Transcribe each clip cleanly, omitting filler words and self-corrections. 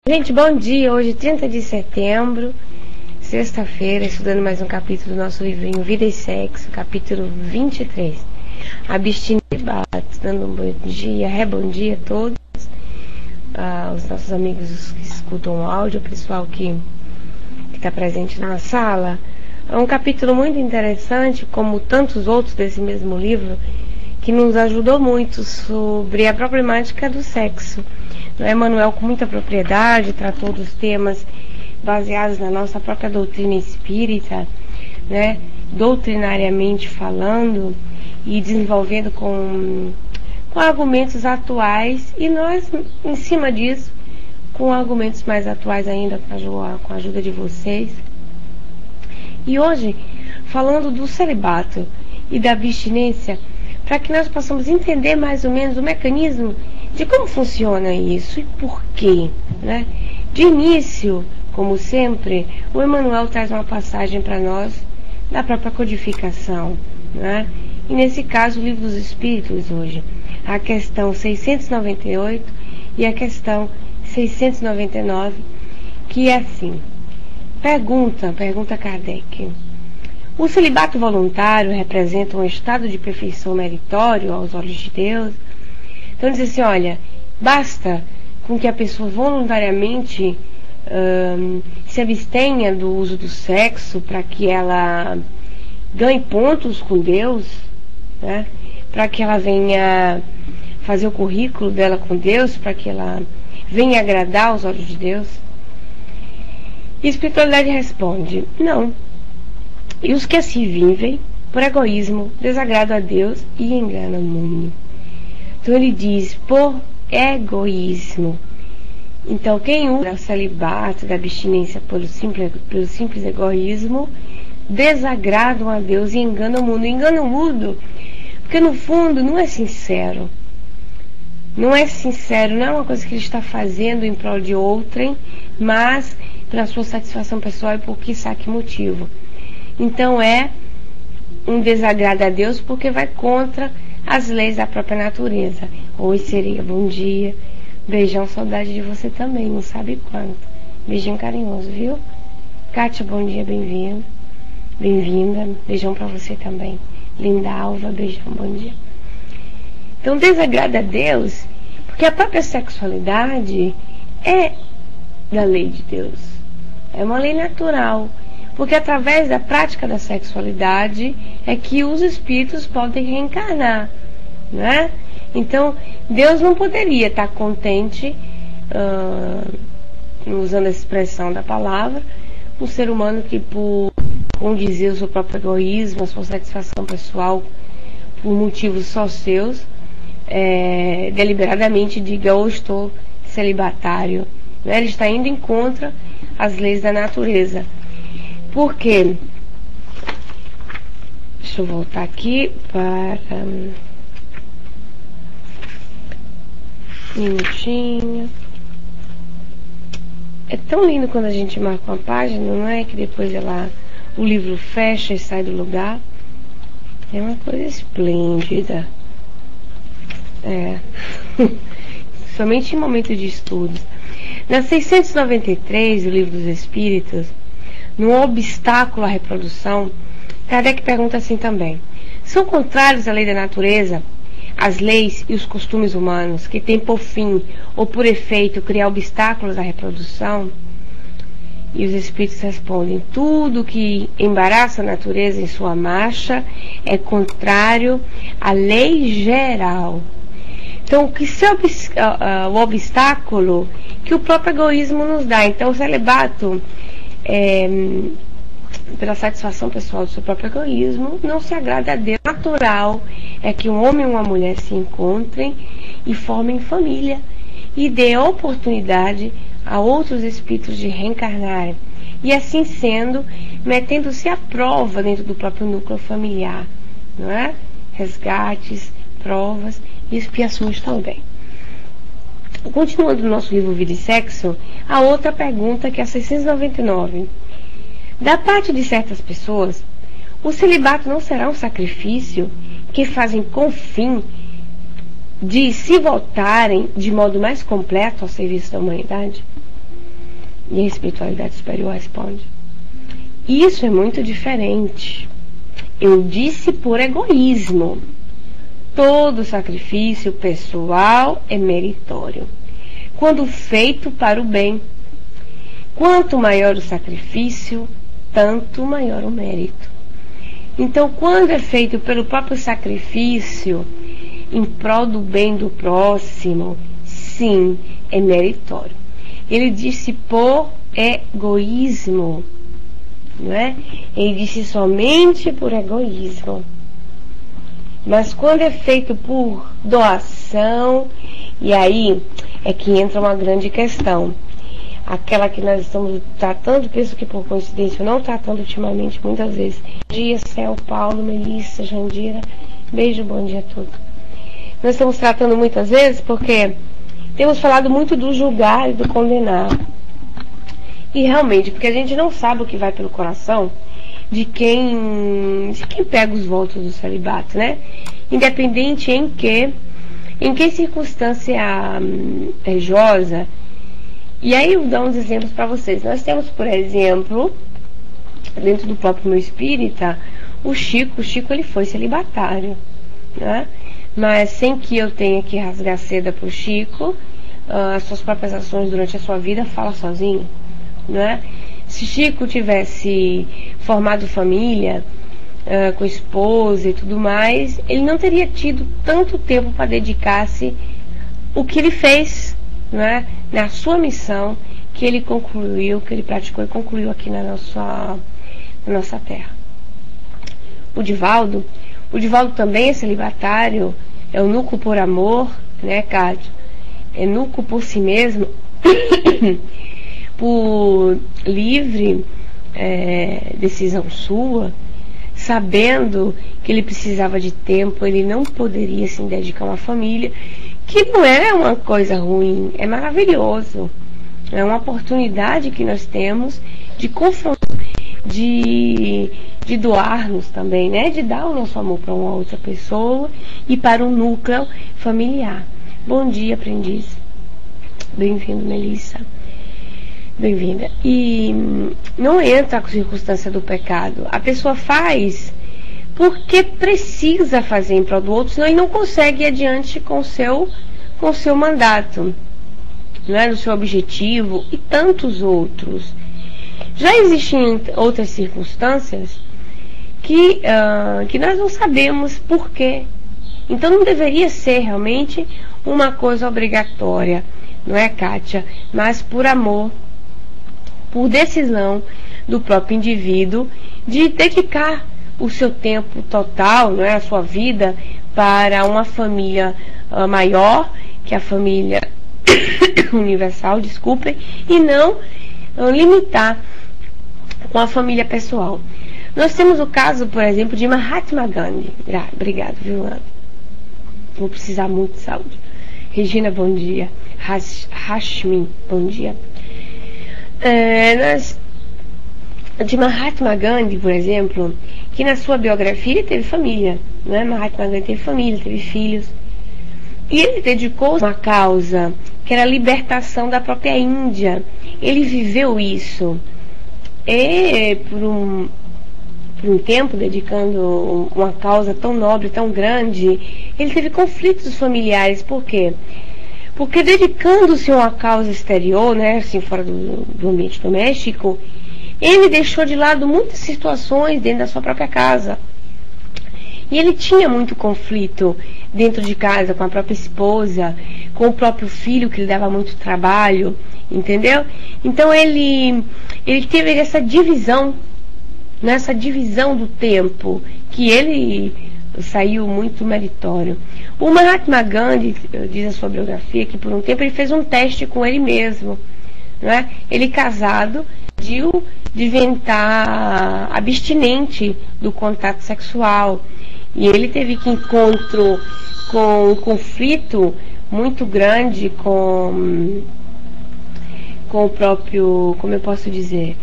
Gente, bom dia. Hoje, 30 de setembro, sexta-feira, estudando mais um capítulo do nosso livrinho Vida e Sexo, capítulo 23. Abstinência, dando um bom dia, bom dia a todos, os nossos amigos que escutam o áudio, o pessoal que está presente na sala. É um capítulo muito interessante, como tantos outros desse mesmo livro, que nos ajudou muito sobre a problemática do sexo. Emmanuel, com muita propriedade, tratou dos temas baseados na nossa própria doutrina espírita, né, doutrinariamente falando e desenvolvendo com argumentos atuais, e nós, em cima disso, com argumentos mais atuais ainda, com a ajuda de vocês. E hoje, falando do celibato e da abstinência, para que nós possamos entender mais ou menos o mecanismo de como funciona isso e por quê, né? De início, como sempre, o Emmanuel traz uma passagem para nós da própria codificação, né? E nesse caso, o Livro dos Espíritos hoje, a questão 698 e a questão 699, que é assim: pergunta Kardec: o celibato voluntário representa um estado de perfeição meritório aos olhos de Deus? Então diz assim, olha, basta com que a pessoa voluntariamente se abstenha do uso do sexo para que ela ganhe pontos com Deus, né? Para que ela venha fazer o currículo dela com Deus, para que ela venha agradar aos olhos de Deus? E a espiritualidade responde, não. E os que assim vivem, por egoísmo, desagradam a Deus e enganam o mundo. Então ele diz, por egoísmo. Então quem usa o celibato da abstinência pelo simples egoísmo, desagradam a Deus e enganam o mundo. Engana o mundo porque no fundo não é sincero. Não é sincero, não é uma coisa que ele está fazendo em prol de outrem, mas pela sua satisfação pessoal e por que saque motivo. Então é um desagrado a Deus porque vai contra as leis da própria natureza. Oi, sereia, bom dia. Beijão, saudade de você também, não sabe quanto. Beijinho carinhoso, viu? Kátia, bom dia, bem-vinda. Bem-vinda, beijão pra você também. Linda Alva, beijão, bom dia. Então desagrada a Deus porque a própria sexualidade é da lei de Deus. É uma lei natural. Porque através da prática da sexualidade é que os espíritos podem reencarnar, né? Então, Deus não poderia estar contente, usando a expressão da palavra, um ser humano que, por condizer o seu próprio egoísmo, a sua satisfação pessoal, por motivos só seus, deliberadamente diga, eu estou celibatário, né? Ele está indo em contra as leis da natureza. Por quê? Deixa eu voltar aqui para um minutinho. É tão lindo quando a gente marca uma página, não é? Que depois o livro fecha e sai do lugar. É uma coisa esplêndida. Somente em momento de estudos. Na 693 do Livro dos Espíritos, no obstáculo à reprodução, Kardec pergunta assim também: são contrários à lei da natureza as leis e os costumes humanos que têm por fim ou por efeito criar obstáculos à reprodução? E os espíritos respondem: tudo que embaraça a natureza em sua marcha é contrário à lei geral. Então, o que é o obstáculo que o próprio egoísmo nos dá? Então, o celibato, pela satisfação pessoal do seu próprio egoísmo, não se agrada a Deus. Natural é que um homem e uma mulher se encontrem e formem família e dê oportunidade a outros espíritos de reencarnarem, e assim sendo, metendo-se à prova dentro do próprio núcleo familiar, não é? Resgates, provas e expiações também. Continuando no nosso livro Vida e Sexo, a outra pergunta, que é a 699. Da parte de certas pessoas, o celibato não será um sacrifício que fazem com o fim de se voltarem de modo mais completo ao serviço da humanidade? E a espiritualidade superior responde: isso é muito diferente. Eu disse por egoísmo. Todo sacrifício pessoal é meritório, quando feito para o bem. Quanto maior o sacrifício, tanto maior o mérito. Então, quando é feito pelo próprio sacrifício, em prol do bem do próximo, sim, é meritório. Ele disse por egoísmo, não é? Ele disse somente por egoísmo. Mas quando é feito por doação, e aí é que entra uma grande questão. Aquela que nós estamos tratando, penso que por coincidência, não tratando ultimamente, muitas vezes. Bom dia, Céu, Paulo, Melissa, Jandira. Beijo, bom dia a todos. Nós estamos tratando muitas vezes porque temos falado muito do julgar e do condenar. E realmente, porque a gente não sabe o que vai pelo coração de quem pega os votos do celibato, né? Independente em que circunstância religiosa. E aí eu vou dar uns exemplos para vocês. Nós temos, por exemplo, dentro do próprio meu espírita, o Chico ele foi celibatário, né? Mas sem que eu tenha que rasgar seda pro Chico, as suas próprias ações durante a sua vida fala sozinho, né? Se Chico tivesse formado família, com esposa e tudo mais, ele não teria tido tanto tempo para dedicar-se o que ele fez, né, na sua missão, que ele concluiu, que ele praticou e concluiu aqui na nossa terra. O Divaldo também é celibatário, é eunuco por amor, né, Cátia? Eunuco por si mesmo, por livre decisão sua, sabendo que ele precisava de tempo, ele não poderia se dedicar a uma família, que não é uma coisa ruim, é maravilhoso. É uma oportunidade que nós temos de confrontar, de doar-nos também, né? De dar o nosso amor para uma outra pessoa e para um núcleo familiar. Bom dia, aprendiz. Bem-vindo, Melissa. Bem-vinda. E não entra a circunstância do pecado. A pessoa faz porque precisa fazer em prol do outro, senão ele não consegue ir adiante com o seu mandato, não é? No seu objetivo e tantos outros. Já existem outras circunstâncias que nós não sabemos por quê. Então não deveria ser realmente uma coisa obrigatória, não é, Kátia? Mas por amor, por decisão do próprio indivíduo de dedicar o seu tempo total, não é, a sua vida, para uma família maior que a família universal, desculpem, e não limitar com a família pessoal. Nós temos o caso, por exemplo, de Mahatma Gandhi. Obrigado, viu, Ana? Vou precisar muito de saúde. Regina, bom dia. Hashmi, bom dia. De Mahatma Gandhi, por exemplo, que na sua biografia ele teve família, né? Mahatma Gandhi teve família, teve filhos, e ele dedicou uma causa que era a libertação da própria Índia. Ele viveu isso por um tempo, dedicando uma causa tão nobre, tão grande. Ele teve conflitos familiares. Por quê? Porque dedicando-se a uma causa exterior, né, assim, fora do ambiente doméstico, ele deixou de lado muitas situações dentro da sua própria casa. E ele tinha muito conflito dentro de casa, com a própria esposa, com o próprio filho, que lhe dava muito trabalho, entendeu? Então ele teve essa divisão, nessa divisão do tempo, que ele saiu muito meritório. O Mahatma Gandhi, diz a sua biografia, que por um tempo ele fez um teste com ele mesmo, não é? Ele casado, decidiu estar abstinente do contato sexual, e ele teve que encontro com um conflito muito grande com o próprio, como eu posso dizer,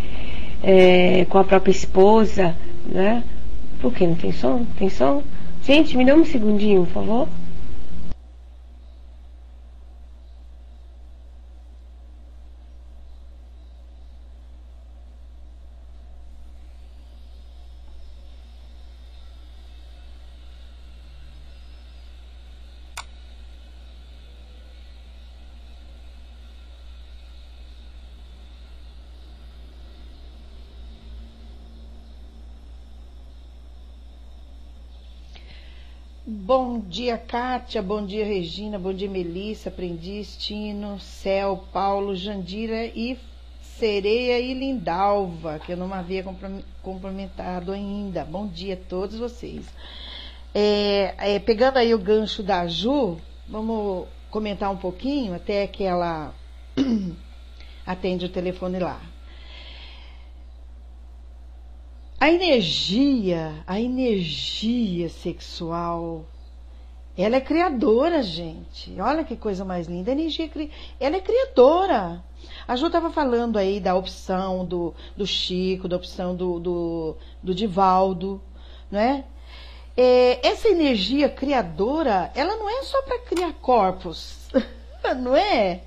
com a própria esposa, né? Por que não tem som? Tem som? Gente, me dá um segundinho, por favor. Bom dia, Kátia, bom dia, Regina, bom dia, Melissa, Aprendiz, Tino, Céu, Paulo, Jandira e Sereia e Lindalva, que eu não havia cumprimentado ainda. Bom dia a todos vocês. Pegando aí o gancho da Ju, vamos comentar um pouquinho, até que ela atende o telefone lá. A energia sexual, ela é criadora, gente. Olha que coisa mais linda. A energia, ela é criadora. A Ju estava falando aí da opção do Chico, da opção do Divaldo, não é? Essa energia criadora, ela não é só para criar corpos, não é?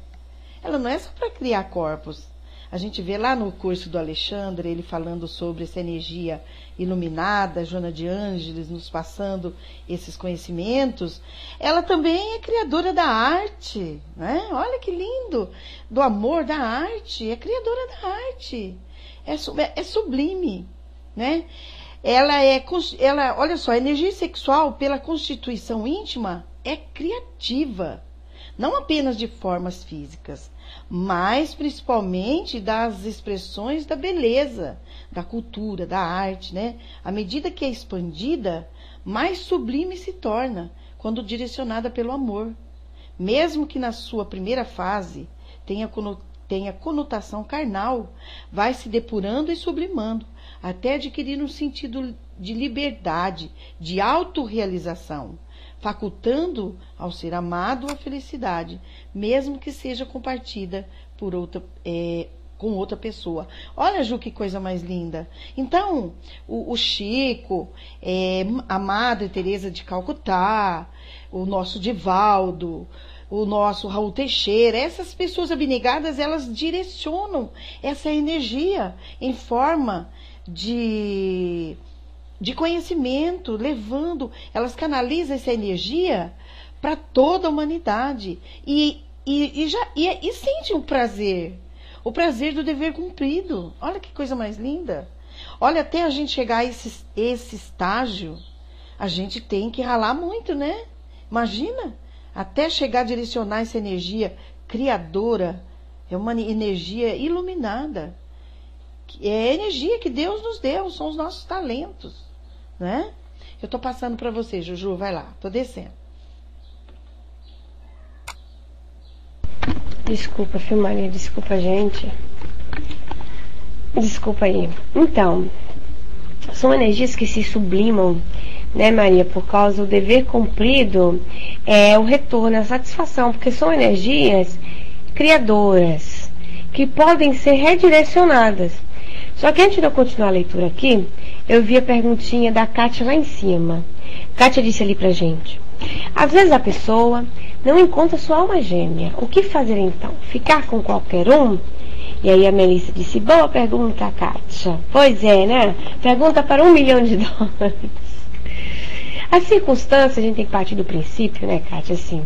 Ela não é só para criar corpos. A gente vê lá no curso do Alexandre, ele falando sobre essa energia iluminada, Joana de Ângeles nos passando esses conhecimentos. Ela também é criadora da arte, né? Olha que lindo! Do amor, da arte, é criadora da arte. É sublime, né? Olha só, a energia sexual, pela constituição íntima, é criativa. Não apenas de formas físicas, mas principalmente das expressões da beleza, da cultura, da arte, né? À medida que é expandida, mais sublime se torna quando direcionada pelo amor. Mesmo que na sua primeira fase tenha conotação carnal, vai se depurando e sublimando, até adquirir um sentido de liberdade, de autorrealização, facultando ao ser amado a felicidade, mesmo que seja compartida com outra pessoa. Olha, Ju, que coisa mais linda. Então, o Chico, a Madre Teresa de Calcutá, o nosso Divaldo, o nosso Raul Teixeira, essas pessoas abnegadas, elas direcionam essa energia em forma de conhecimento, elas canalizam essa energia para toda a humanidade e sentem o prazer do dever cumprido. Olha que coisa mais linda. Olha, até a gente chegar a esse estágio, a gente tem que ralar muito, né? Imagina, até chegar a direcionar essa energia criadora, é uma energia iluminada. É a energia que Deus nos deu, são os nossos talentos, né? Eu estou passando para você, Juju, vai lá, estou descendo. Desculpa, Maria, desculpa, gente. Desculpa aí. Então, são energias que se sublimam, né, Maria, por causa do dever cumprido, o retorno, a satisfação, porque são energias criadoras, que podem ser redirecionadas. Só que antes de eu continuar a leitura aqui, eu vi a perguntinha da Kátia lá em cima. Kátia disse ali pra gente: às vezes a pessoa não encontra sua alma gêmea. O que fazer então? Ficar com qualquer um? E aí a Melissa disse: boa pergunta, Kátia. Pois é, né? Pergunta para $1 milhão. A circunstância, a gente tem que partir do princípio, né, Kátia, assim,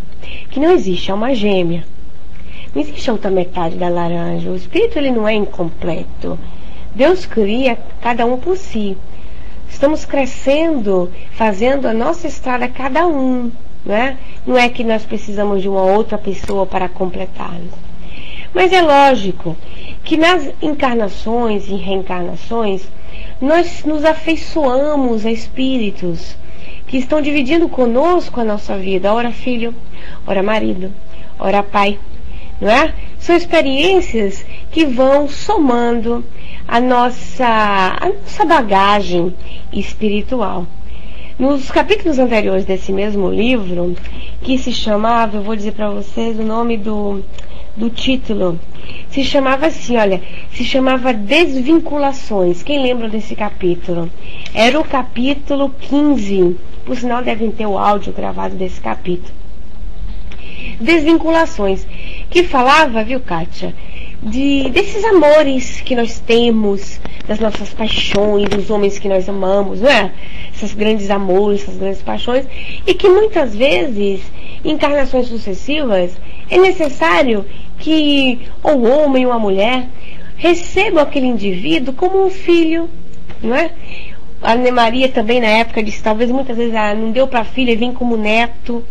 que não existe alma gêmea. Não existe a outra metade da laranja. O espírito, ele não é incompleto. Deus cria cada um por si. Estamos crescendo, fazendo a nossa estrada cada um, né? Não é que nós precisamos de uma outra pessoa para completar-nos. Mas é lógico que nas encarnações e reencarnações, nós nos afeiçoamos a espíritos que estão dividindo conosco a nossa vida. Ora filho, ora marido, ora pai, não é? São experiências que vão somando a nossa bagagem espiritual. Nos capítulos anteriores desse mesmo livro, que se chamava, eu vou dizer para vocês o nome do título, se chamava assim, olha, se chamava Desvinculações. Quem lembra desse capítulo? Era o capítulo 15, por sinal devem ter o áudio gravado desse capítulo. Desvinculações, que falava, viu, Kátia, desses amores que nós temos, das nossas paixões, dos homens que nós amamos, não é? Esses grandes amores, essas grandes paixões, e que muitas vezes, em encarnações sucessivas, é necessário que ou o homem ou a mulher recebam aquele indivíduo como um filho, não é? A Ana Maria também na época disse, talvez muitas vezes ela não deu para a filha e vem como neto,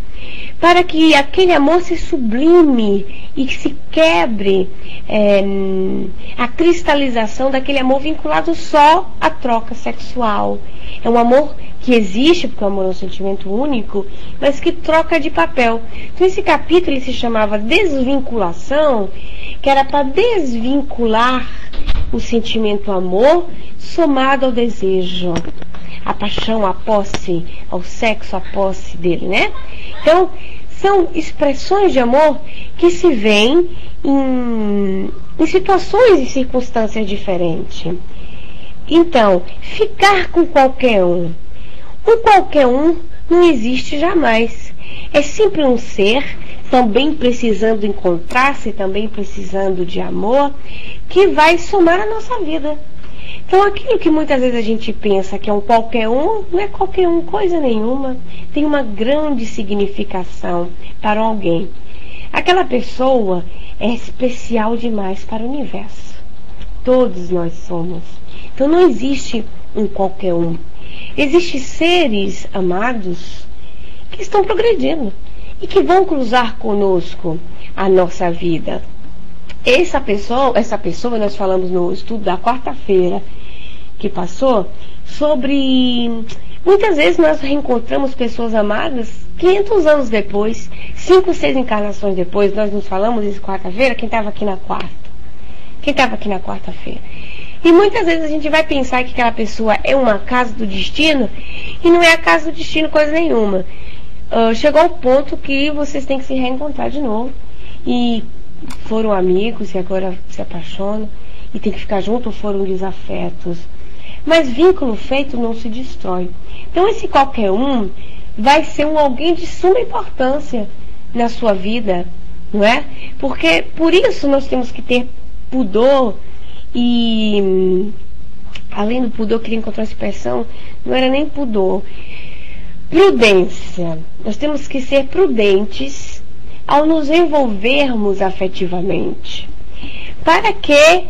para que aquele amor se sublime e que se quebre a cristalização daquele amor vinculado só à troca sexual. É um amor que existe, porque o amor é um sentimento único, mas que troca de papel. Então esse capítulo ele se chamava Desvinculação, que era para desvincular o sentimento amor somado ao desejo, a paixão, a posse, ao sexo, a posse dele, né? Então, são expressões de amor que se veem em situações e circunstâncias diferentes. Então, ficar com qualquer um. Um qualquer um não existe jamais. É sempre um ser, também precisando encontrar-se, também precisando de amor, que vai somar a nossa vida. Então aquilo que muitas vezes a gente pensa que é um qualquer um, não é qualquer um coisa nenhuma. Tem uma grande significação para alguém. Aquela pessoa é especial demais para o universo. Todos nós somos. Então não existe um qualquer um. Existem seres amados que estão progredindo e que vão cruzar conosco a nossa vida. Essa pessoa nós falamos no estudo da quarta-feira que passou sobre muitas vezes nós reencontramos pessoas amadas 500 anos depois, 5, 6 encarnações depois. Nós nos falamos isso quarta-feira. Quem estava aqui na quarta-feira? E muitas vezes a gente vai pensar que aquela pessoa é uma casa do destino e não é a casa do destino coisa nenhuma. Chegou ao ponto que vocês têm que se reencontrar de novo e foram amigos e agora se apaixonam e tem que ficar junto, ou foram desafetos. Mas vínculo feito não se destrói. Então esse qualquer um vai ser alguém de suma importância na sua vida, não é? Porque por isso nós temos que ter pudor e além do pudor, eu queria encontrar uma expressão, não era nem pudor, prudência. Nós temos que ser prudentes ao nos envolvermos afetivamente, para que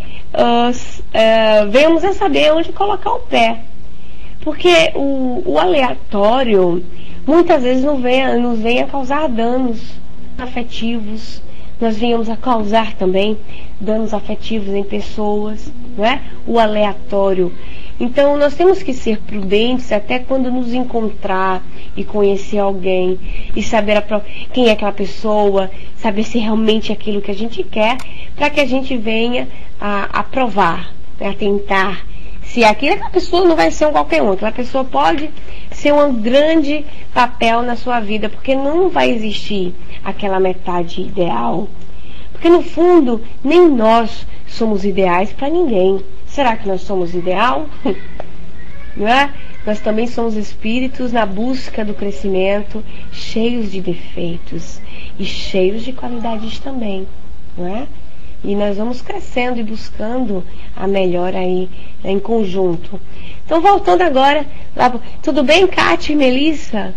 venhamos a saber onde colocar o pé. Porque o aleatório muitas vezes nos vem a causar danos afetivos. Nós venhamos a causar também danos afetivos em pessoas, não é? O aleatório. Então nós temos que ser prudentes até quando nos encontrar e conhecer alguém e saber quem é aquela pessoa, saber se realmente é aquilo que a gente quer, para que a gente venha a provar, a tentar se aquela pessoa não vai ser um qualquer um. Aquela pessoa pode ser um grande papel na sua vida, porque não vai existir aquela metade ideal. Porque no fundo, nem nós somos ideais para ninguém. Será que nós somos ideal? Não é? Nós também somos espíritos na busca do crescimento, cheios de defeitos e cheios de qualidades também, não é? E nós vamos crescendo e buscando a melhor aí em conjunto. Então voltando agora lá, tudo bem, Kátia e Melissa?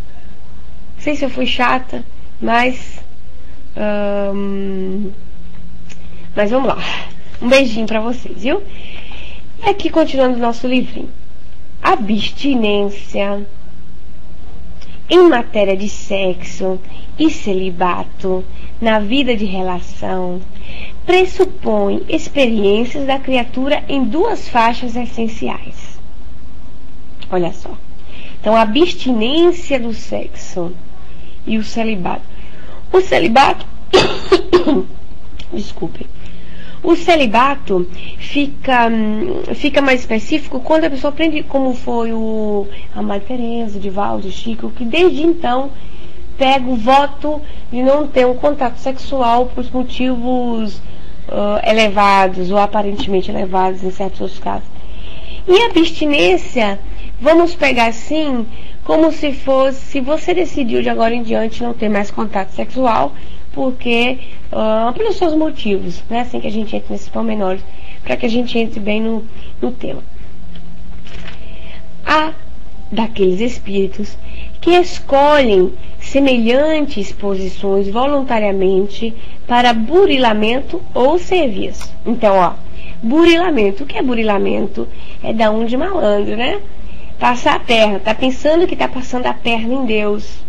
Não sei se eu fui chata, mas vamos lá. Um beijinho pra vocês, viu? E aqui continuando o nosso livrinho. Abstinência em matéria de sexo e celibato na vida de relação pressupõe experiências da criatura em duas faixas essenciais. Olha só. Então, a abstinência do sexo e o celibato. O celibato desculpe. O celibato fica mais específico quando a pessoa aprende, como foi a Madre Teresa, o Divaldo, o Chico, que desde então pega o voto de não ter um contato sexual por motivos elevados ou aparentemente elevados em certos casos. E a abstinência, vamos pegar assim, como se fosse, se você decidiu de agora em diante não ter mais contato sexual, porque pelos seus motivos, né? Assim que a gente entra nesses pormenores, para que a gente entre bem no tema. Há daqueles espíritos que escolhem semelhantes posições voluntariamente para burilamento ou serviço. Então, burilamento. O que é burilamento? É da um de malandro, né? Passar a perna, está pensando que está passando a perna em Deus.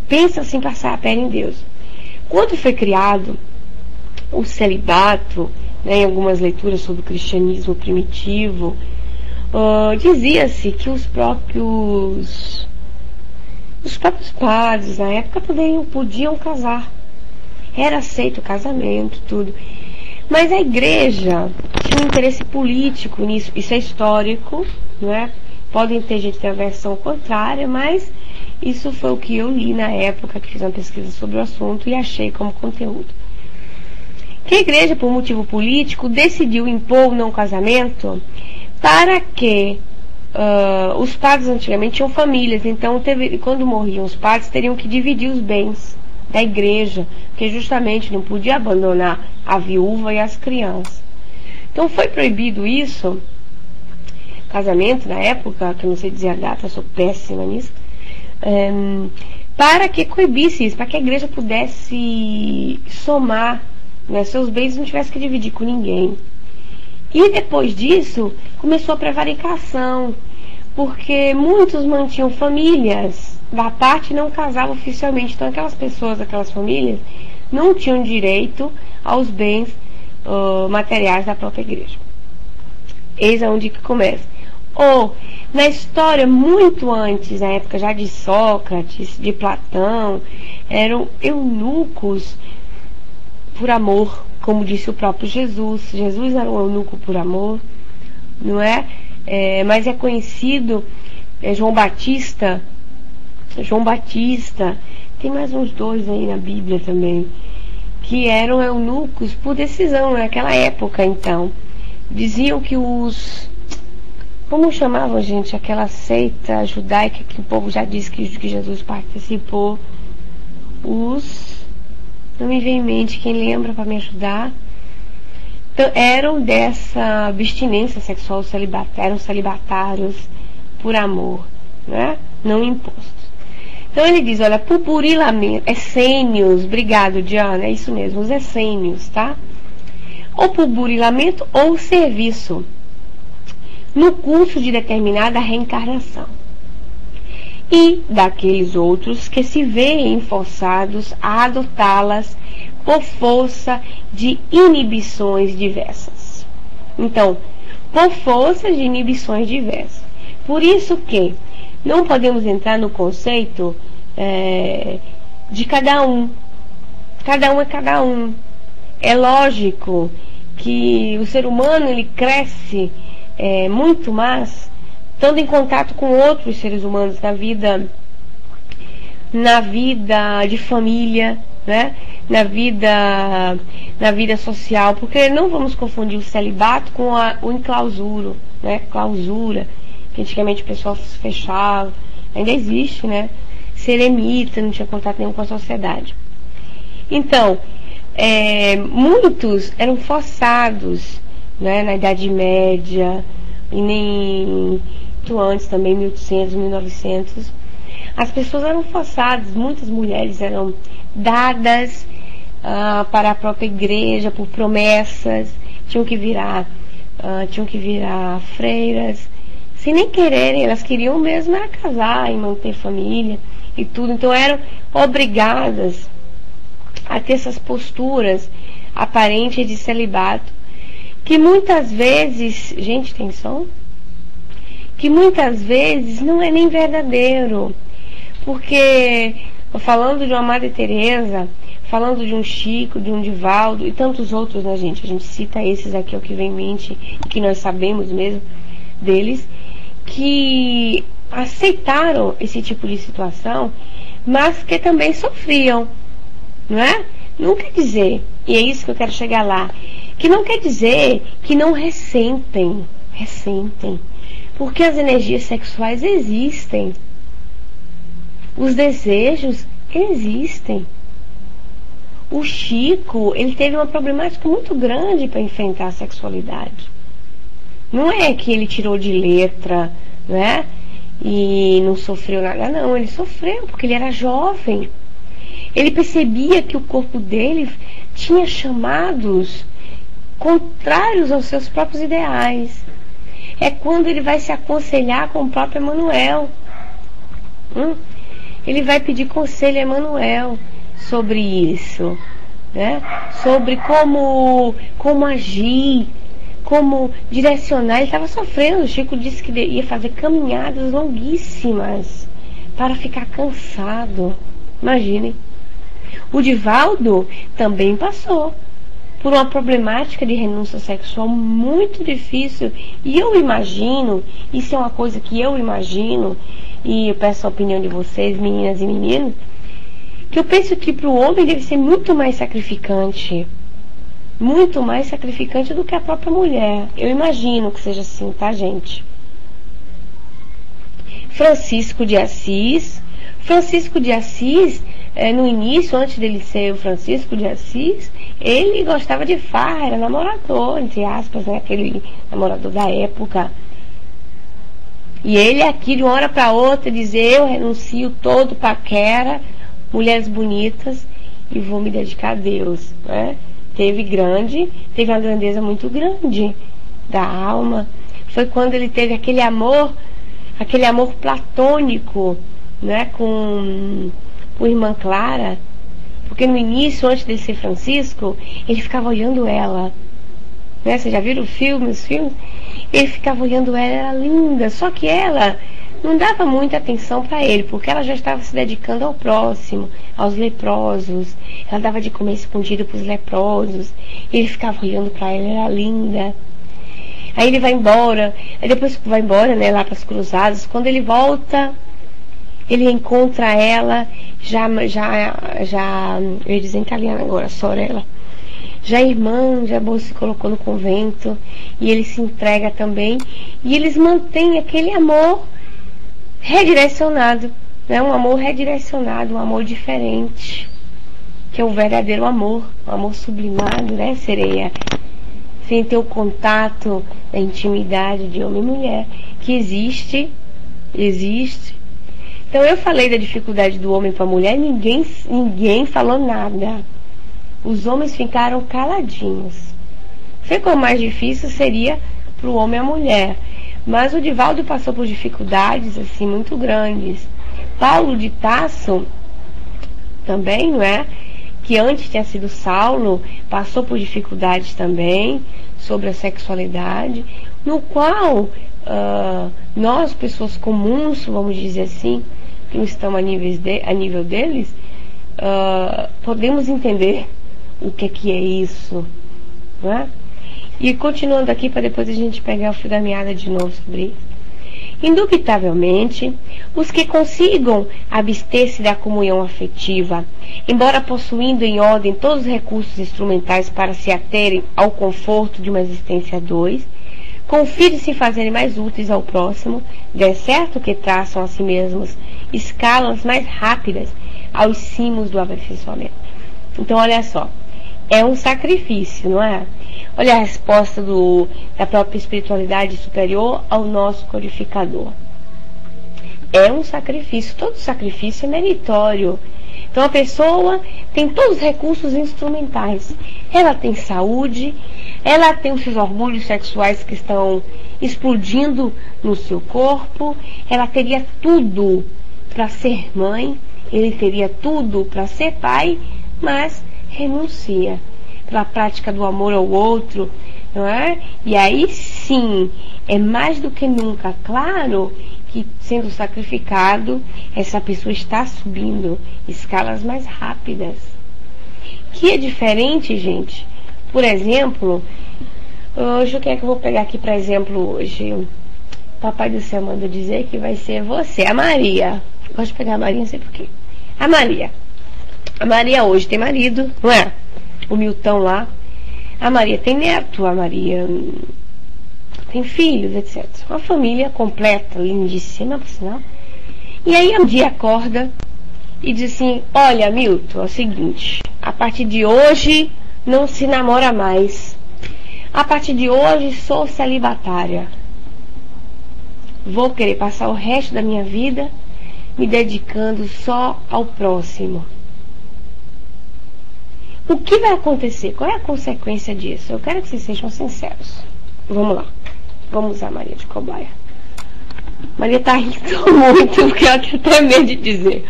Pensa assim, passar a perna em Deus. Quando foi criado o celibato, né, em algumas leituras sobre o cristianismo primitivo, dizia-se que os próprios padres na época podiam casar. Era aceito o casamento, tudo. Mas a igreja tinha um interesse político nisso. Isso é histórico, não é? Podem ter gente que tem a versão contrária, mas isso foi o que eu li na época que fiz uma pesquisa sobre o assunto e achei como conteúdo. Que a igreja, por motivo político, decidiu impor o não casamento para que os padres antigamente tinham famílias, então quando morriam os padres teriam que dividir os bens da igreja, porque justamente não podia abandonar a viúva e as crianças. Então foi proibido isso, casamento na época, que eu não sei dizer a data, sou péssima nisso, para que coibisse isso, para que a igreja pudesse somar, né, seus bens e não tivesse que dividir com ninguém. E depois disso começou a prevaricação, porque muitos mantinham famílias da parte e não casavam oficialmente. Então aquelas pessoas, aquelas famílias, não tinham direito aos bens materiais da própria igreja. Eis aonde que começa. Ou, na história, muito antes, na época já de Sócrates, de Platão, eram eunucos por amor, como disse o próprio Jesus. Jesus era um eunuco por amor, não é? Mas é conhecido, João Batista, tem mais uns dois aí na Bíblia também, que eram eunucos por decisão naquela época. Então diziam que como chamavam, gente, aquela seita judaica que o povo já disse que Jesus participou, não me vem em mente, quem lembra para me ajudar? Então, eram dessa abstinência sexual, eram celibatários por amor, né? Não impostos. Então ele diz, olha, puburilamento, essênios, obrigado Diana, é isso mesmo, os essênios, tá? Ou puburilamento ou serviço no curso de determinada reencarnação. E daqueles outros que se veem forçados a adotá-las por força de inibições diversas. Então, por força de inibições diversas. Por isso que não podemos entrar no conceito de cada um. Cada um é cada um. É lógico que o ser humano ele cresce muito mais estando em contato com outros seres humanos na vida de família, né? na vida social, porque não vamos confundir o celibato com o enclausuro, né? Clausura, que antigamente o pessoal se fechava, ainda existe, né? Ser eremita, não tinha contato nenhum com a sociedade. Então, muitos eram forçados, né? Na Idade Média, e nem antes também, 1800, 1900, as pessoas eram forçadas, muitas mulheres eram dadas para a própria igreja por promessas, tinham que virar freiras, sem nem quererem, elas queriam mesmo era casar e manter família e tudo, então eram obrigadas a ter essas posturas aparentes de celibato, que muitas vezes, gente, tem som? Que muitas vezes não é nem verdadeiro, porque falando de uma Madre Teresa, falando de um Chico, de um Divaldo e tantos outros, né, gente? A gente cita esses aqui, é o que vem em mente e que nós sabemos mesmo deles, que aceitaram esse tipo de situação, mas que também sofriam, não é? Não quer dizer, e é isso que eu quero chegar lá, que não quer dizer que não ressentem, porque as energias sexuais existem, os desejos existem. O Chico, ele teve uma problemática muito grande para enfrentar a sexualidade. Não é que ele tirou de letra, né? E não sofreu nada, não. Ele sofreu porque ele era jovem. Ele percebia que o corpo dele tinha chamados contrários aos seus próprios ideais. é quando ele vai se aconselhar com o próprio Emanuel. Ele vai pedir conselho a Emanuel sobre isso, né? Sobre como agir, como direcionar. Ele estava sofrendo. O Chico disse que ia fazer caminhadas longuíssimas para ficar cansado. Imaginem. O Divaldo também passou por uma problemática de renúncia sexual muito difícil. E eu imagino, isso é uma coisa que eu imagino, e eu peço a opinião de vocês, meninas e meninos, que eu penso que para o homem deve ser muito mais sacrificante do que a própria mulher. Eu imagino que seja assim, tá, gente? Francisco de Assis, no início, antes dele ser o Francisco de Assis, ele gostava de farra, era namorador, entre aspas, né? Aquele namorador da época. E ele aqui, de uma hora para outra, dizer: eu renuncio todo paquera, mulheres bonitas, e vou me dedicar a Deus, né? Teve uma grandeza muito grande da alma. Foi quando ele teve aquele amor platônico, né, com irmã Clara, porque no início, antes de ser Francisco, ele ficava olhando ela, né? Vocês já viram os filmes? Ele ficava olhando ela, era linda, só que ela não dava muita atenção para ele, porque ela já estava se dedicando ao próximo, aos leprosos. Ela dava de comer escondido para os leprosos, e ele ficava olhando para ela, era linda. Aí ele vai embora, aí depois que vai embora, né, lá para as cruzadas, quando ele volta, ele encontra ela, eu ia dizer italiana agora, Sorella, já irmã, já se colocou no convento, e ele se entrega também, e eles mantêm aquele amor redirecionado, né? Um amor redirecionado, um amor diferente, que é o verdadeiro amor, um amor sublimado, né, Sereia? Sem ter o contato da intimidade de homem e mulher, que existe. Então eu falei da dificuldade do homem para a mulher, ninguém falou nada. Os homens ficaram caladinhos. Ficou mais difícil seria para o homem e a mulher. Mas o Divaldo passou por dificuldades assim muito grandes. Paulo de Tarso também, não é? Que antes tinha sido Saulo, passou por dificuldades também sobre a sexualidade, no qual nós, pessoas comuns, vamos dizer assim, que não estamos a nível deles, podemos entender o que é isso, não é? E continuando aqui, para depois a gente pegar o fio da meada de novo sobre isso. Indubitavelmente, os que consigam abster-se da comunhão afetiva, embora possuindo em ordem todos os recursos instrumentais para se aterem ao conforto de uma existência a dois, confie-se em fazerem mais úteis ao próximo, de certo que traçam a si mesmos escalas mais rápidas aos cimos do aperfeiçoamento. Então, olha só, é um sacrifício, não é? Olha a resposta da própria espiritualidade superior ao nosso codificador. É um sacrifício, todo sacrifício é meritório. Então a pessoa tem todos os recursos instrumentais. Ela tem saúde, ela tem os seus orgulhos sexuais que estão explodindo no seu corpo, ela teria tudo para ser mãe, ele teria tudo para ser pai, mas renuncia pela prática do amor ao outro, não é? E aí sim, é mais do que nunca claro que, sendo sacrificado, essa pessoa está subindo escalas mais rápidas. Que é diferente, gente. Por exemplo, hoje o que é que eu vou pegar aqui para exemplo hoje? O Papai do Céu manda dizer que vai ser você, a Maria. Gosto de pegar a Maria, não sei porquê. A Maria hoje tem marido, não é? O Milton lá. A Maria tem neto, a Maria tem filhos, etc. Uma família completa, lindíssima, por sinal. E aí um dia acorda e diz assim: olha, Milton, é o seguinte, a partir de hoje não se namora mais. A partir de hoje sou celibatária. Vou querer passar o resto da minha vida me dedicando só ao próximo. O que vai acontecer? Qual é a consequência disso? Eu quero que vocês sejam sinceros. Vamos lá. Vamos usar Maria de cobaia. Maria tá rindo muito, porque ela tem até medo de dizer.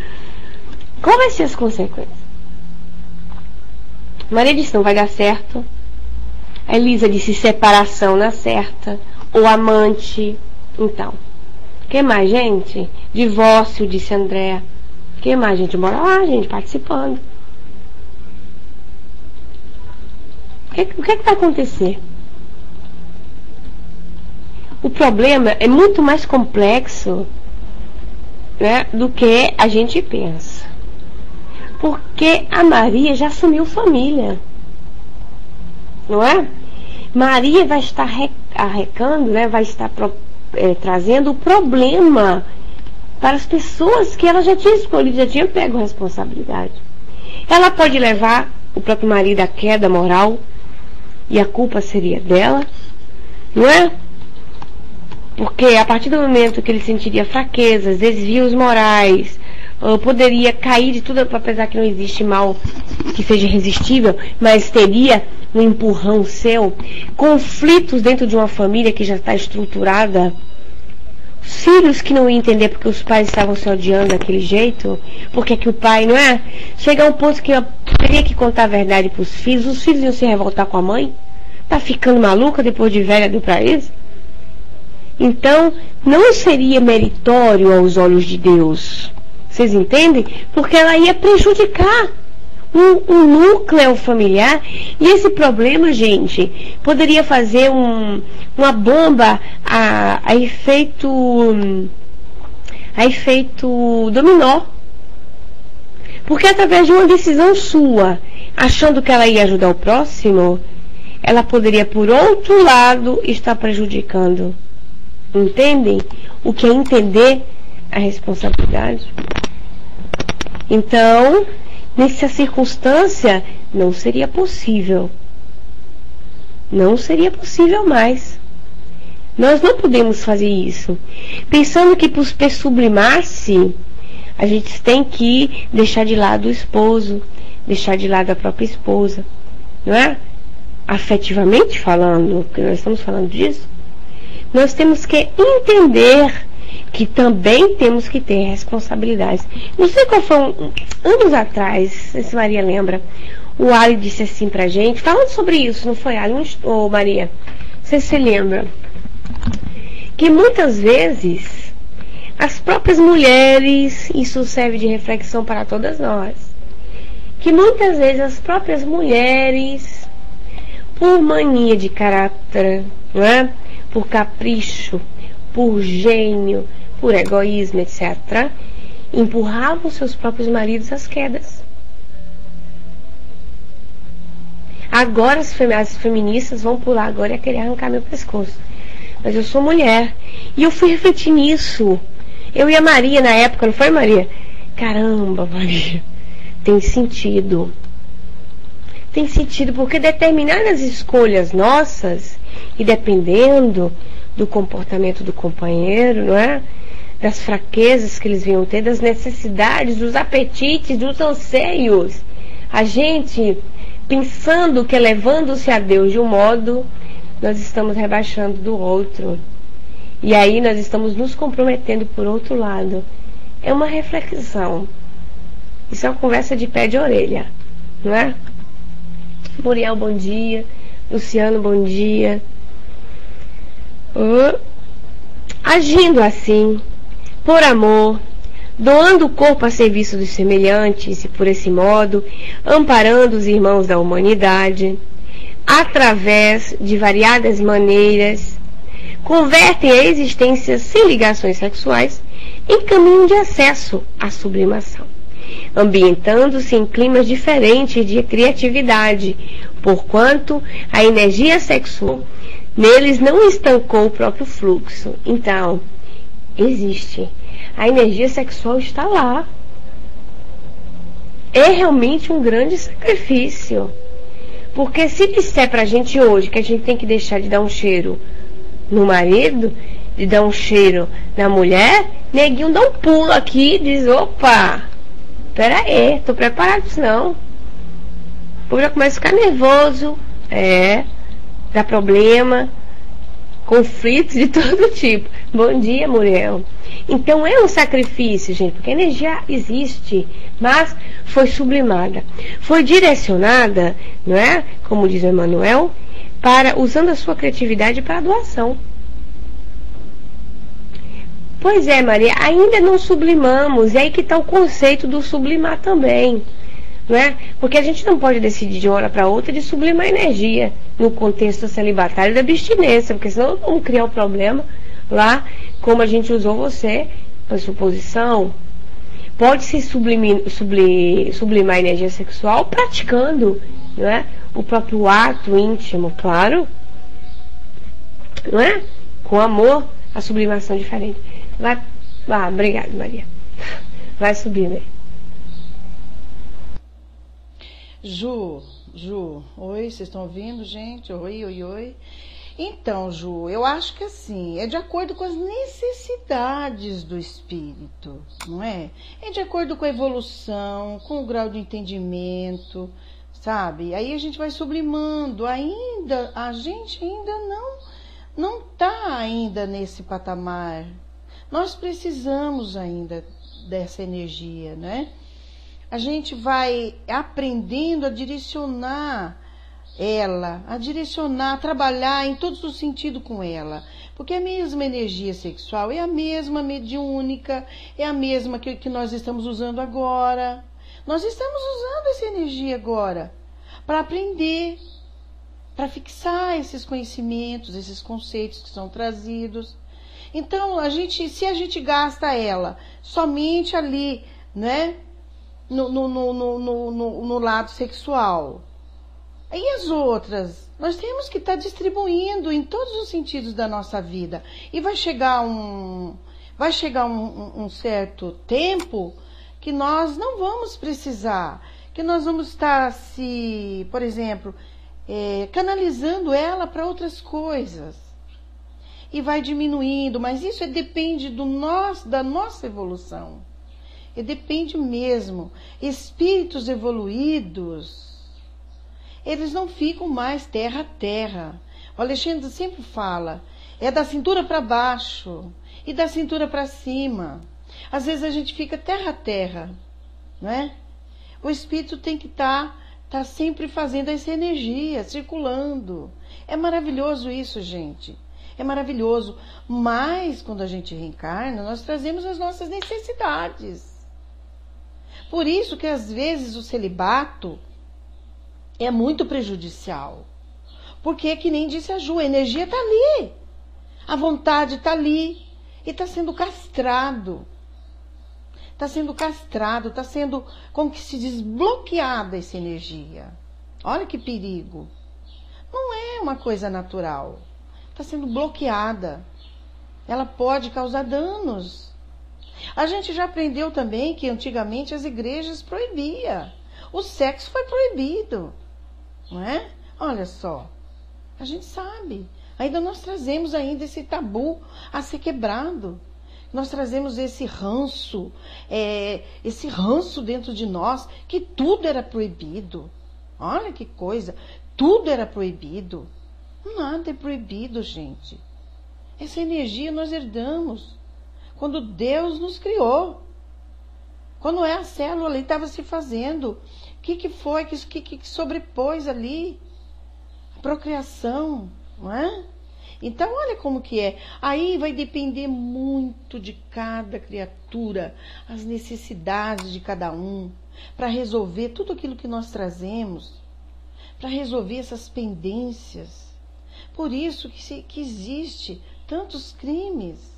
Qual vai ser as consequências? Maria disse, não vai dar certo. A Elisa disse, separação na certa. Ou amante. Então. Que mais, gente? Divórcio, disse Andréa. Que mais, gente? Bora lá, gente, participando. O que vai acontecer? O problema é muito mais complexo, né, do que a gente pensa. Porque a Maria já assumiu família. Não é? Maria vai estar arrecando, né, vai estar trazendo o problema para as pessoas que ela já tinha escolhido, já tinha pego a responsabilidade. Ela pode levar o próprio marido à queda moral, e a culpa seria dela, não é? Porque a partir do momento que ele sentiria fraquezas, desvios morais, poderia cair de tudo, apesar que não existe mal que seja irresistível, mas teria um empurrão seu, conflitos dentro de uma família que já está estruturada, filhos que não iam entender porque os pais estavam se odiando daquele jeito, porque que o pai, não é? Chega a um ponto que eu teria que contar a verdade para os filhos iam se revoltar com a mãe, tá ficando maluca depois de velha do pra isso? Então, não seria meritório aos olhos de Deus. Vocês entendem? Porque ela ia prejudicar um núcleo familiar. E esse problema, gente, poderia fazer uma bomba a efeito dominó. Porque através de uma decisão sua, achando que ela ia ajudar o próximo, ela poderia, por outro lado, estar prejudicando. Entendem? O que é entender a responsabilidade. Então, nessa circunstância, não seria possível. Não seria possível mais. Nós não podemos fazer isso. Pensando que por sublimar-se, a gente tem que deixar de lado o esposo, deixar de lado a própria esposa. Não é? Afetivamente falando, porque nós estamos falando disso, nós temos que entender que também temos que ter responsabilidades. Não sei qual foi anos atrás, se Maria lembra, o Ali disse assim pra gente, falando sobre isso, não foi Ali ou Maria? Não sei se você lembra. Que muitas vezes as próprias mulheres, isso serve de reflexão para todas nós, que muitas vezes as próprias mulheres, por mania de caráter, não é? Por capricho, por gênio, por egoísmo, etc., empurravam seus próprios maridos às quedas. Agora as feministas vão pular agora e querer arrancar meu pescoço. Mas eu sou mulher. E eu fui refletir nisso. Eu e a Maria na época, não foi, Maria? Caramba, Maria, tem sentido. Tem sentido, porque determinadas escolhas nossas, e dependendo do comportamento do companheiro, não é? Das fraquezas que eles vinham ter, das necessidades, dos apetites, dos anseios, a gente, pensando que elevando-se a Deus de um modo, nós estamos rebaixando do outro. E aí nós estamos nos comprometendo por outro lado. É uma reflexão. Isso é uma conversa de pé de orelha, não é? Muriel, bom dia. Luciano, bom dia. Agindo assim, por amor, doando o corpo a serviço dos semelhantes e por esse modo, amparando os irmãos da humanidade, através de variadas maneiras, convertem a existência sem ligações sexuais em caminho de acesso à sublimação, ambientando-se em climas diferentes de criatividade, porquanto a energia sexual neles não estancou o próprio fluxo. Então, existe. A energia sexual está lá. É realmente um grande sacrifício. Porque se disser pra gente hoje que a gente tem que deixar de dar um cheiro no marido, de dar um cheiro na mulher, neguinho dá um pulo aqui e diz, opa, pera aí, tô preparado pra isso não. O povo já começa a ficar nervoso, dá problema. conflitos de todo tipo. Bom dia, Muriel. Então é um sacrifício, gente, porque a energia existe, mas foi sublimada, foi direcionada, não é? Como diz o Emmanuel, para usando a sua criatividade para a doação. Pois é, Maria, ainda não sublimamos, e aí que está o conceito do sublimar também. Né? Porque a gente não pode decidir de uma hora para outra de sublimar a energia no contexto celibatário da abstinência, porque senão vamos criar o problema lá, como a gente usou você, para suposição. Pode-se sublimar a energia sexual praticando, né? O próprio ato íntimo, claro, não é? Com amor, a sublimação é diferente. Vai, obrigada, Maria. Vai subir, né? Ju, oi, vocês estão ouvindo, gente? Oi. Então, Ju, eu acho que assim, é de acordo com as necessidades do espírito, não é? É de acordo com a evolução, com o grau de entendimento, sabe? Aí a gente vai sublimando, a gente ainda não tá ainda nesse patamar. Nós precisamos ainda dessa energia, né? A gente vai aprendendo a direcionar ela, a trabalhar em todos os sentidos com ela. Porque a mesma energia sexual é a mesma mediúnica, é a mesma que nós estamos usando agora. Nós estamos usando essa energia agora para aprender, para fixar esses conhecimentos, esses conceitos que são trazidos. Então, se a gente gasta ela somente ali, né? No lado sexual. E as outras? Nós temos que estar distribuindo em todos os sentidos da nossa vida. E vai chegar um certo tempo que nós não vamos precisar, que nós vamos estar por exemplo, canalizando ela para outras coisas. E vai diminuindo, mas isso depende da nossa evolução. E depende mesmo. Espíritos evoluídos, eles não ficam mais terra a terra. O Alexandre sempre fala, é da cintura para baixo e da cintura para cima. Às vezes a gente fica terra a terra, não é? O espírito tem que tá sempre fazendo essa energia, circulando. É maravilhoso isso, gente. É maravilhoso. Mas quando a gente reencarna, nós trazemos as nossas necessidades. Por isso que às vezes o celibato é muito prejudicial. Porque, que nem disse a Ju, a energia está ali. A vontade está ali. E está sendo castrado. Está sendo como que se desbloqueada essa energia. Olha que perigo. Não é uma coisa natural. Está sendo bloqueada. Ela pode causar danos. A gente já aprendeu também que antigamente as igrejas proibiam. O sexo foi proibido. Não é? Olha só. A gente sabe. Ainda nós trazemos ainda esse tabu a ser quebrado. Nós trazemos esse ranço dentro de nós, que tudo era proibido. Olha que coisa. Tudo era proibido. Nada é proibido, gente. Essa energia nós herdamos quando Deus nos criou. Quando a célula ali estava se fazendo. O que foi que sobrepôs ali? A procriação, não é? Então, olha como que é. Aí vai depender muito de cada criatura, as necessidades de cada um, para resolver tudo aquilo que nós trazemos, para resolver essas pendências. Por isso que existe tantos crimes,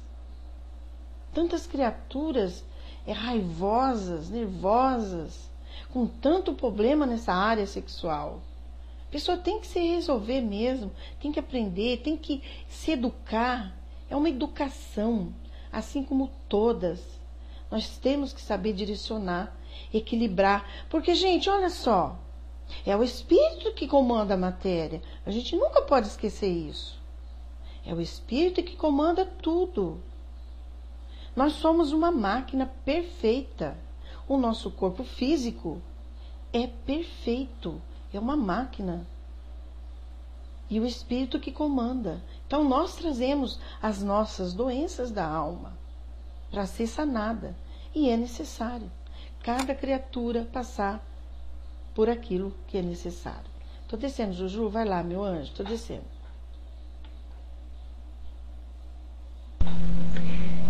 tantas criaturas raivosas, nervosas, com tanto problema nessa área sexual. A pessoa tem que se resolver mesmo, tem que aprender, tem que se educar. É uma educação, assim como todas. Nós temos que saber direcionar, equilibrar. Porque, gente, olha só, é o espírito que comanda a matéria. A gente nunca pode esquecer isso. É o espírito que comanda tudo. Nós somos uma máquina perfeita. O nosso corpo físico é perfeito. É uma máquina. e o espírito que comanda. Então nós trazemos as nossas doenças da alma para ser sanada. E é necessário cada criatura passar por aquilo que é necessário. Estou descendo, Juju, vai lá, meu anjo, estou descendo.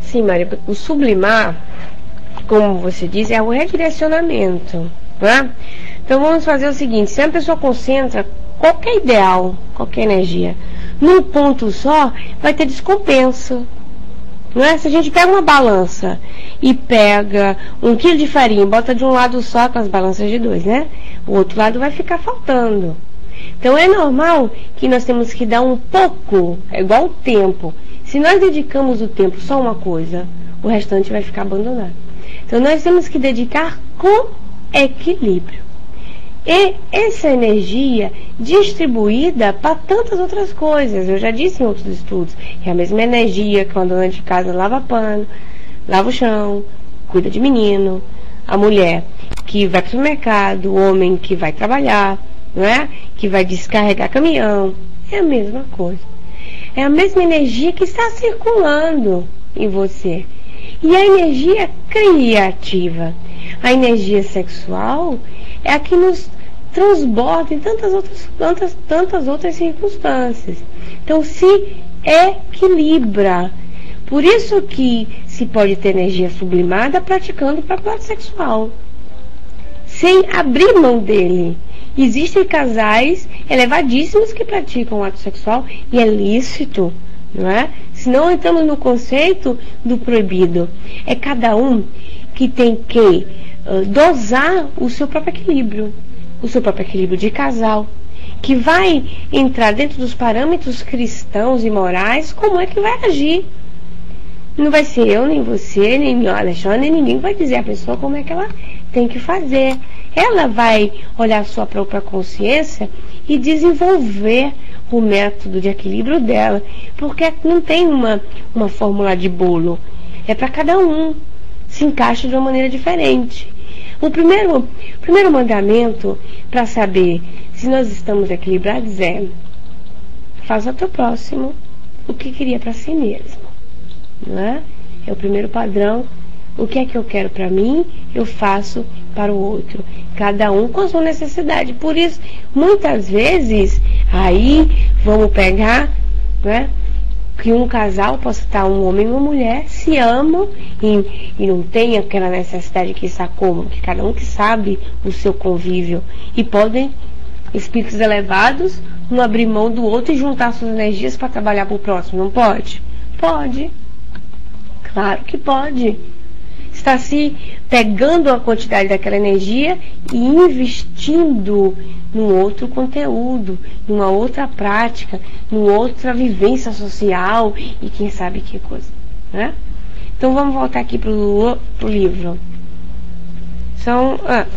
Sim, Maria, o sublimar, como você diz, é o redirecionamento, né? Então vamos fazer o seguinte: se a pessoa concentra qualquer ideal, qualquer energia, num ponto só, vai ter descompenso. Não é? Se a gente pega uma balança e pega 1 quilo de farinha e bota de um lado só, com as balanças de 2, né? O outro lado vai ficar faltando. Então é normal que nós temos que dar um pouco, é igual o tempo. Se nós dedicamos o tempo só a uma coisa, o restante vai ficar abandonado. Então nós temos que dedicar com equilíbrio. E essa energia distribuída para tantas outras coisas. Eu já disse em outros estudos, é a mesma energia que uma dona de casa lava pano, lava o chão, cuida de menino, a mulher que vai para o supermercado, o homem que vai trabalhar, não é? Que vai descarregar caminhão. É a mesma coisa. É a mesma energia que está circulando em você. E a energia criativa, a energia sexual, é a que nos transborda em tantas outras circunstâncias. Então se equilibra. Por isso que se pode ter energia sublimada praticando o próprio ato sexual, sem abrir mão dele. Existem casais elevadíssimos que praticam o ato sexual e é lícito, não é? Senão entramos no conceito do proibido. É cada um que tem que dosar o seu próprio equilíbrio, o seu próprio equilíbrio de casal, que vai entrar dentro dos parâmetros cristãos e morais. Como é que vai agir? Não vai ser eu, nem você, nem o Alexandre, nem ninguém vai dizer a pessoa como é que ela tem que fazer. Ela vai olhar a sua própria consciência e desenvolver o método de equilíbrio dela, porque não tem uma fórmula de bolo. É para cada um, se encaixa de uma maneira diferente. O primeiro mandamento para saber se nós estamos equilibrados é: faça ao teu próximo o que queria para si mesmo, não é? É o primeiro padrão. O que é que eu quero para mim, eu faço para o outro. Cada um com a sua necessidade. Por isso, muitas vezes, aí vamos pegar, né, que um casal possa estar, um homem e uma mulher, se amam e não tem aquela necessidade que está como, que cada um que sabe o seu convívio. E podem, espíritos elevados, não abrir mão do outro e juntar suas energias para trabalhar para o próximo. Não pode? Pode. Claro que pode. Está se pegando a quantidade daquela energia e investindo num outro conteúdo, numa outra prática, numa outra vivência social e quem sabe que coisa, né? Então vamos voltar aqui pro livro.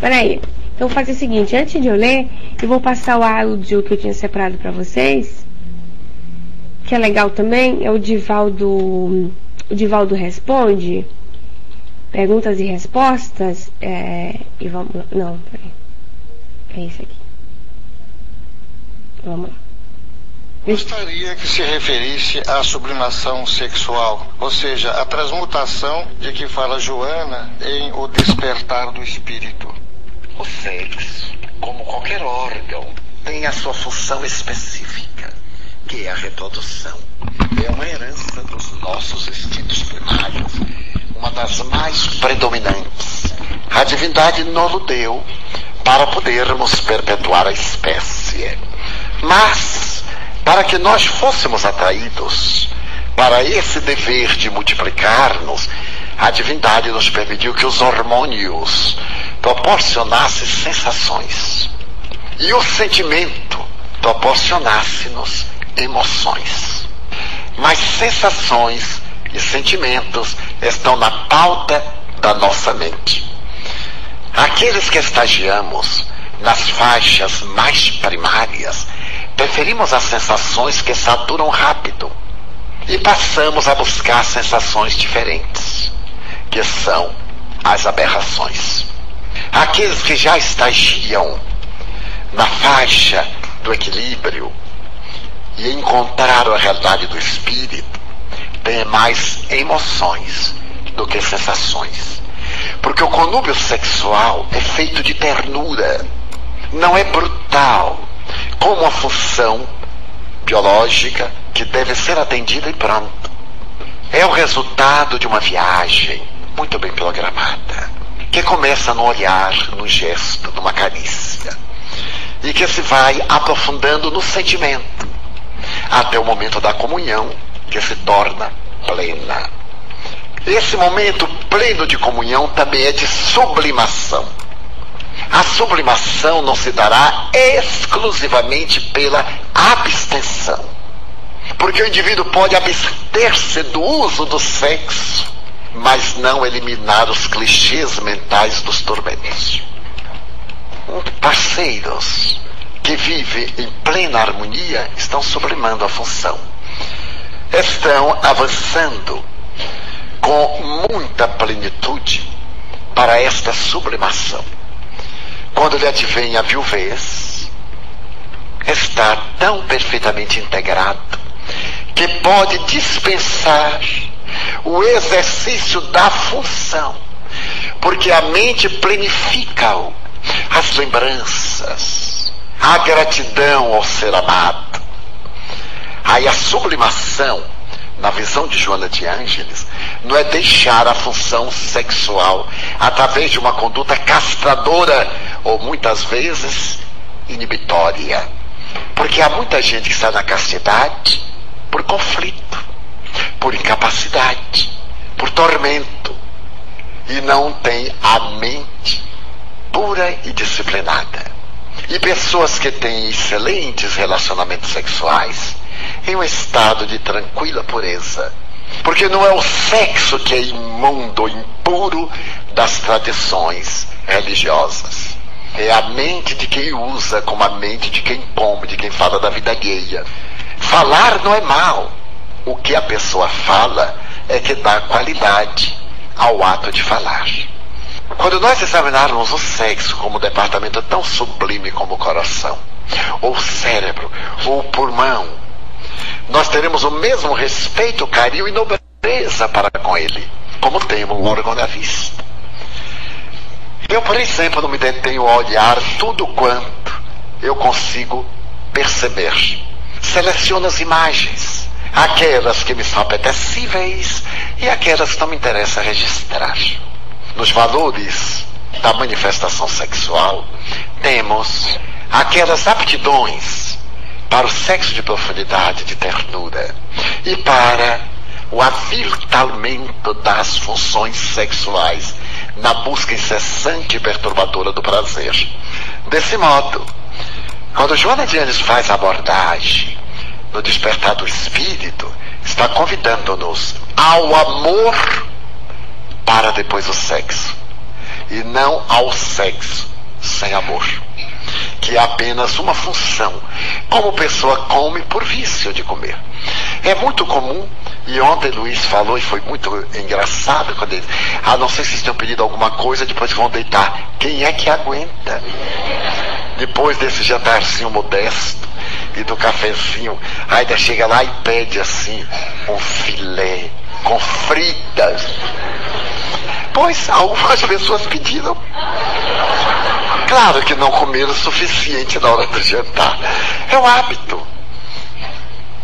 Peraí. Então vou fazer o seguinte: antes de eu ler, eu vou passar o áudio que eu tinha separado para vocês, que é legal também, é o Divaldo Responde. Perguntas e respostas, e vamos lá. Não, peraí. É isso aqui. Vamos lá. Gostaria que se referisse à sublimação sexual, ou seja, a transmutação de que fala Joana em O Despertar do Espírito. O sexo, como qualquer órgão, tem a sua função específica, que é a reprodução. É uma herança dos nossos instintos primários, uma das mais predominantes. A divindade nos deu para podermos perpetuar a espécie. Mas, para que nós fôssemos atraídos para esse dever de multiplicar-nos, a divindade nos permitiu que os hormônios proporcionassem sensações e o sentimento proporcionasse-nos emoções. Mas sensações e sentimentos estão na pauta da nossa mente. Aqueles que estagiamos nas faixas mais primárias, preferimos as sensações que saturam rápido e passamos a buscar sensações diferentes, que são as aberrações. Aqueles que já estagiam na faixa do equilíbrio e encontrar a realidade do espírito tem mais emoções do que sensações. Porque o conúbio sexual é feito de ternura, não é brutal, como uma função biológica que deve ser atendida e pronto. É o resultado de uma viagem muito bem programada, que começa no olhar, no gesto, numa carícia, e que se vai aprofundando no sentimento, até o momento da comunhão, que se torna plena. Esse momento pleno de comunhão também é de sublimação. A sublimação não se dará exclusivamente pela abstenção, porque o indivíduo pode abster-se do uso do sexo, mas não eliminar os clichês mentais dos tormentos. Parceiros que vivem em plena harmonia estão sublimando a função, estão avançando com muita plenitude para esta sublimação. Quando lhe advém a viuvez, está tão perfeitamente integrado que pode dispensar o exercício da função, porque a mente planifica-o, as lembranças, a gratidão ao ser amado. Aí a sublimação, na visão de Joana de Ângeles, não é deixar a função sexual através de uma conduta castradora ou muitas vezes inibitória, porque há muita gente que está na castidade por conflito, por incapacidade, por tormento, e não tem a mente pura e disciplinada. E pessoas que têm excelentes relacionamentos sexuais em um estado de tranquila pureza, porque não é o sexo que é imundo, impuro das tradições religiosas, é a mente de quem usa como a mente de quem come, de quem fala da vida alheia. Falar não é mal, o que a pessoa fala é que dá qualidade ao ato de falar. Quando nós examinarmos o sexo como um departamento tão sublime como o coração, ou o cérebro, ou o pulmão, nós teremos o mesmo respeito, carinho e nobreza para com ele, como temos o órgão da vista. Eu, por exemplo, não me detenho a olhar tudo quanto eu consigo perceber. Seleciono as imagens, aquelas que me são apetecíveis e aquelas que não me interessa registrar. Nos valores da manifestação sexual, temos aquelas aptidões para o sexo de profundidade, de ternura, e para o aviltamento das funções sexuais na busca incessante e perturbadora do prazer. Desse modo, quando Joana de Ângeles faz a abordagem no despertar do espírito, está convidando-nos ao amor para depois o sexo, e não ao sexo sem amor, que é apenas uma função, como pessoa come por vício de comer. É muito comum, e ontem Luiz falou, e foi muito engraçado quando ele, não sei se vocês tenham pedido alguma coisa, depois vão deitar. Quem é que aguenta? Depois desse jantarzinho modesto e do cafezinho, ainda chega lá e pede assim um filé com fritas. Pois algumas pessoas pediram. Claro que não comeram o suficiente na hora do jantar. É o hábito.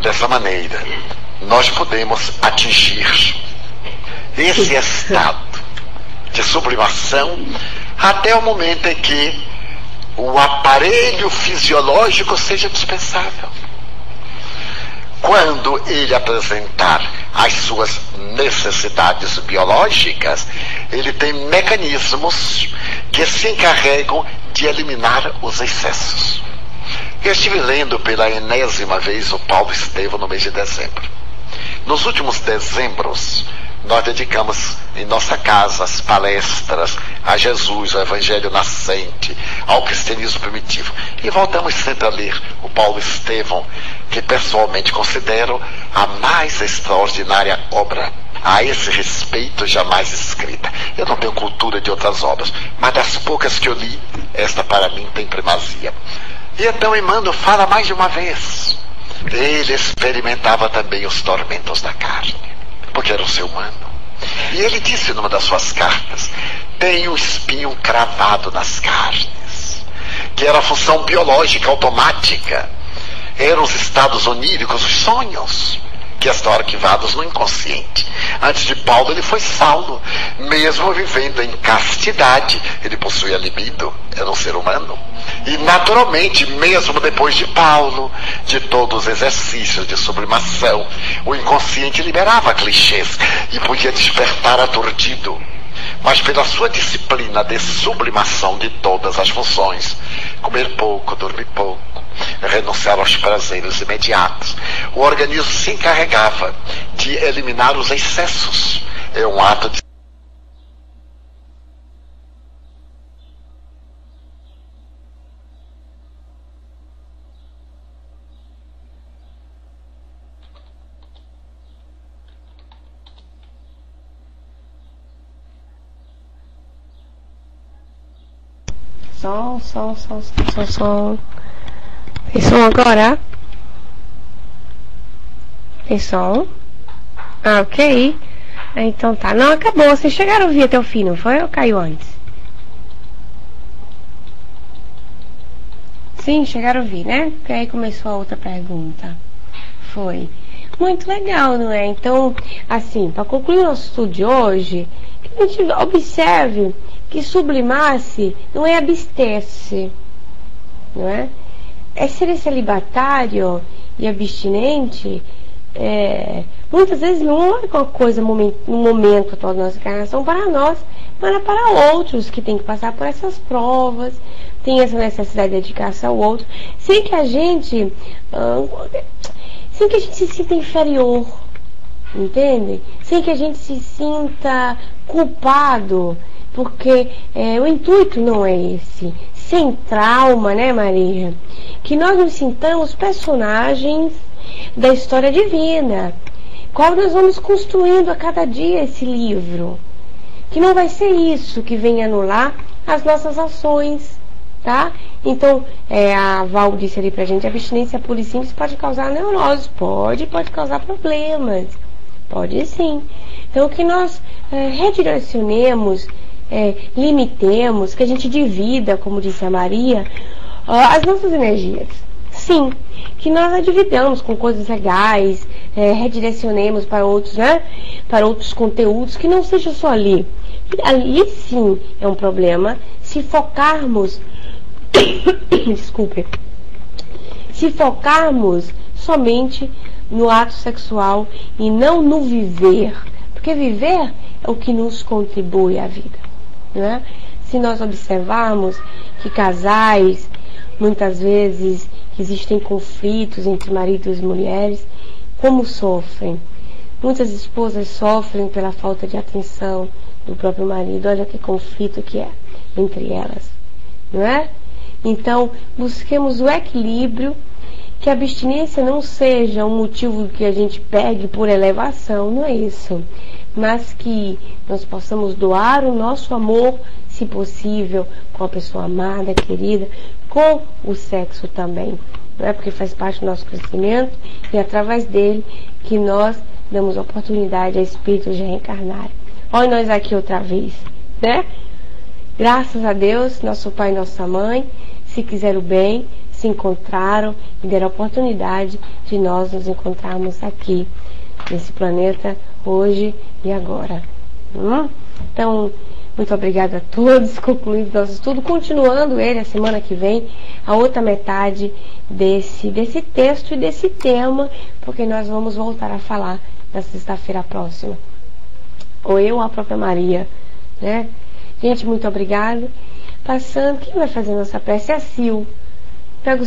Dessa maneira, nós podemos atingir esse estado de sublimação até o momento em que o aparelho fisiológico seja dispensável. Quando ele apresentar as suas necessidades biológicas, ele tem mecanismos que se encarregam de eliminar os excessos. Eu estive lendo pela enésima vez o Paulo Estevão no mês de dezembro. Nos últimos dezembros, nós dedicamos em nossa casa as palestras a Jesus, ao Evangelho nascente, ao cristianismo primitivo. E voltamos sempre a ler o Paulo Estevão, que pessoalmente considero a mais extraordinária obra a esse respeito jamais escrita. Eu não tenho cultura de outras obras, mas das poucas que eu li, esta para mim tem primazia. E então Emmanuel fala mais de uma vez Ele experimentava também os tormentos da carne, porque era um ser humano. E ele disse numa das suas cartas: tem o espinho cravado nas carnes, que era a função biológica automática, eram os estados oníricos, os sonhos, que estão arquivados no inconsciente. Antes de Paulo, ele foi Saulo. Mesmo vivendo em castidade, ele possuía libido, era um ser humano. E naturalmente, mesmo depois de Paulo, de todos os exercícios de sublimação, o inconsciente liberava clichês e podia despertar aturdido. Mas pela sua disciplina de sublimação de todas as funções, comer pouco, dormir pouco, renunciar aos prazeres imediatos, o organismo se encarregava de eliminar os excessos. É um ato de som. Tem som agora? Tem som? Ah, ok. Então tá. Não, acabou. Vocês chegaram a ouvir até o fim, não foi? Ou caiu antes? Sim, chegaram a ouvir, né? Porque aí começou a outra pergunta. Foi. Muito legal, não é? Então, assim, para concluir o nosso estudo de hoje, que a gente observe que sublimar-se não é abster-se, não é? É ser celibatário e abstinente, muitas vezes não é uma coisa no momento atual da nossa encarnação para nós, mas para outros que têm que passar por essas provas, tem essa necessidade de dedicação ao outro, sem que a gente se sinta inferior, entende? Sem que a gente se sinta culpado, porque o intuito não é esse. Sem trauma, né, Maria? Que nós nos sintamos personagens da história divina, qual nós vamos construindo a cada dia esse livro. Que não vai ser isso que vem anular as nossas ações, tá? Então, a Val disse ali pra gente, a abstinência pura e simples pode causar neurose, pode causar problemas, pode sim. Então, que nós redirecionemos, limitemos, que a gente divida, como disse a Maria, as nossas energias. Sim, que nós a dividamos com coisas legais, redirecionemos para outros, né? Para outros conteúdos que não sejam só ali. Ali sim é um problema se focarmos desculpe, se focarmos somente no ato sexual e não no viver, porque viver é o que nos contribui à vida, né? Se nós observarmos que casais, muitas vezes existem conflitos entre maridos e mulheres, como sofrem? Muitas esposas sofrem pela falta de atenção do próprio marido. Olha que conflito que é entre elas, não é? Então, busquemos o equilíbrio, que a abstinência não seja um motivo que a gente pegue por elevação, não é isso, mas que nós possamos doar o nosso amor, se possível, com a pessoa amada, querida, com o sexo também, não é? Porque faz parte do nosso crescimento e é através dele que nós damos oportunidade a espíritos de reencarnarem. Olha nós aqui outra vez, né? Graças a Deus, nosso pai e nossa mãe, se quiseram bem, se encontraram e deram a oportunidade de nós nos encontrarmos aqui, nesse planeta, hoje e agora. Então, muito obrigada a todos, concluindo nosso estudo, continuando ele a semana que vem, a outra metade desse texto e desse tema, porque nós vamos voltar a falar na sexta-feira próxima. Ou eu ou a própria Maria, né? Gente, muito obrigada. Passando, quem vai fazer nossa prece é a Sil. Pega o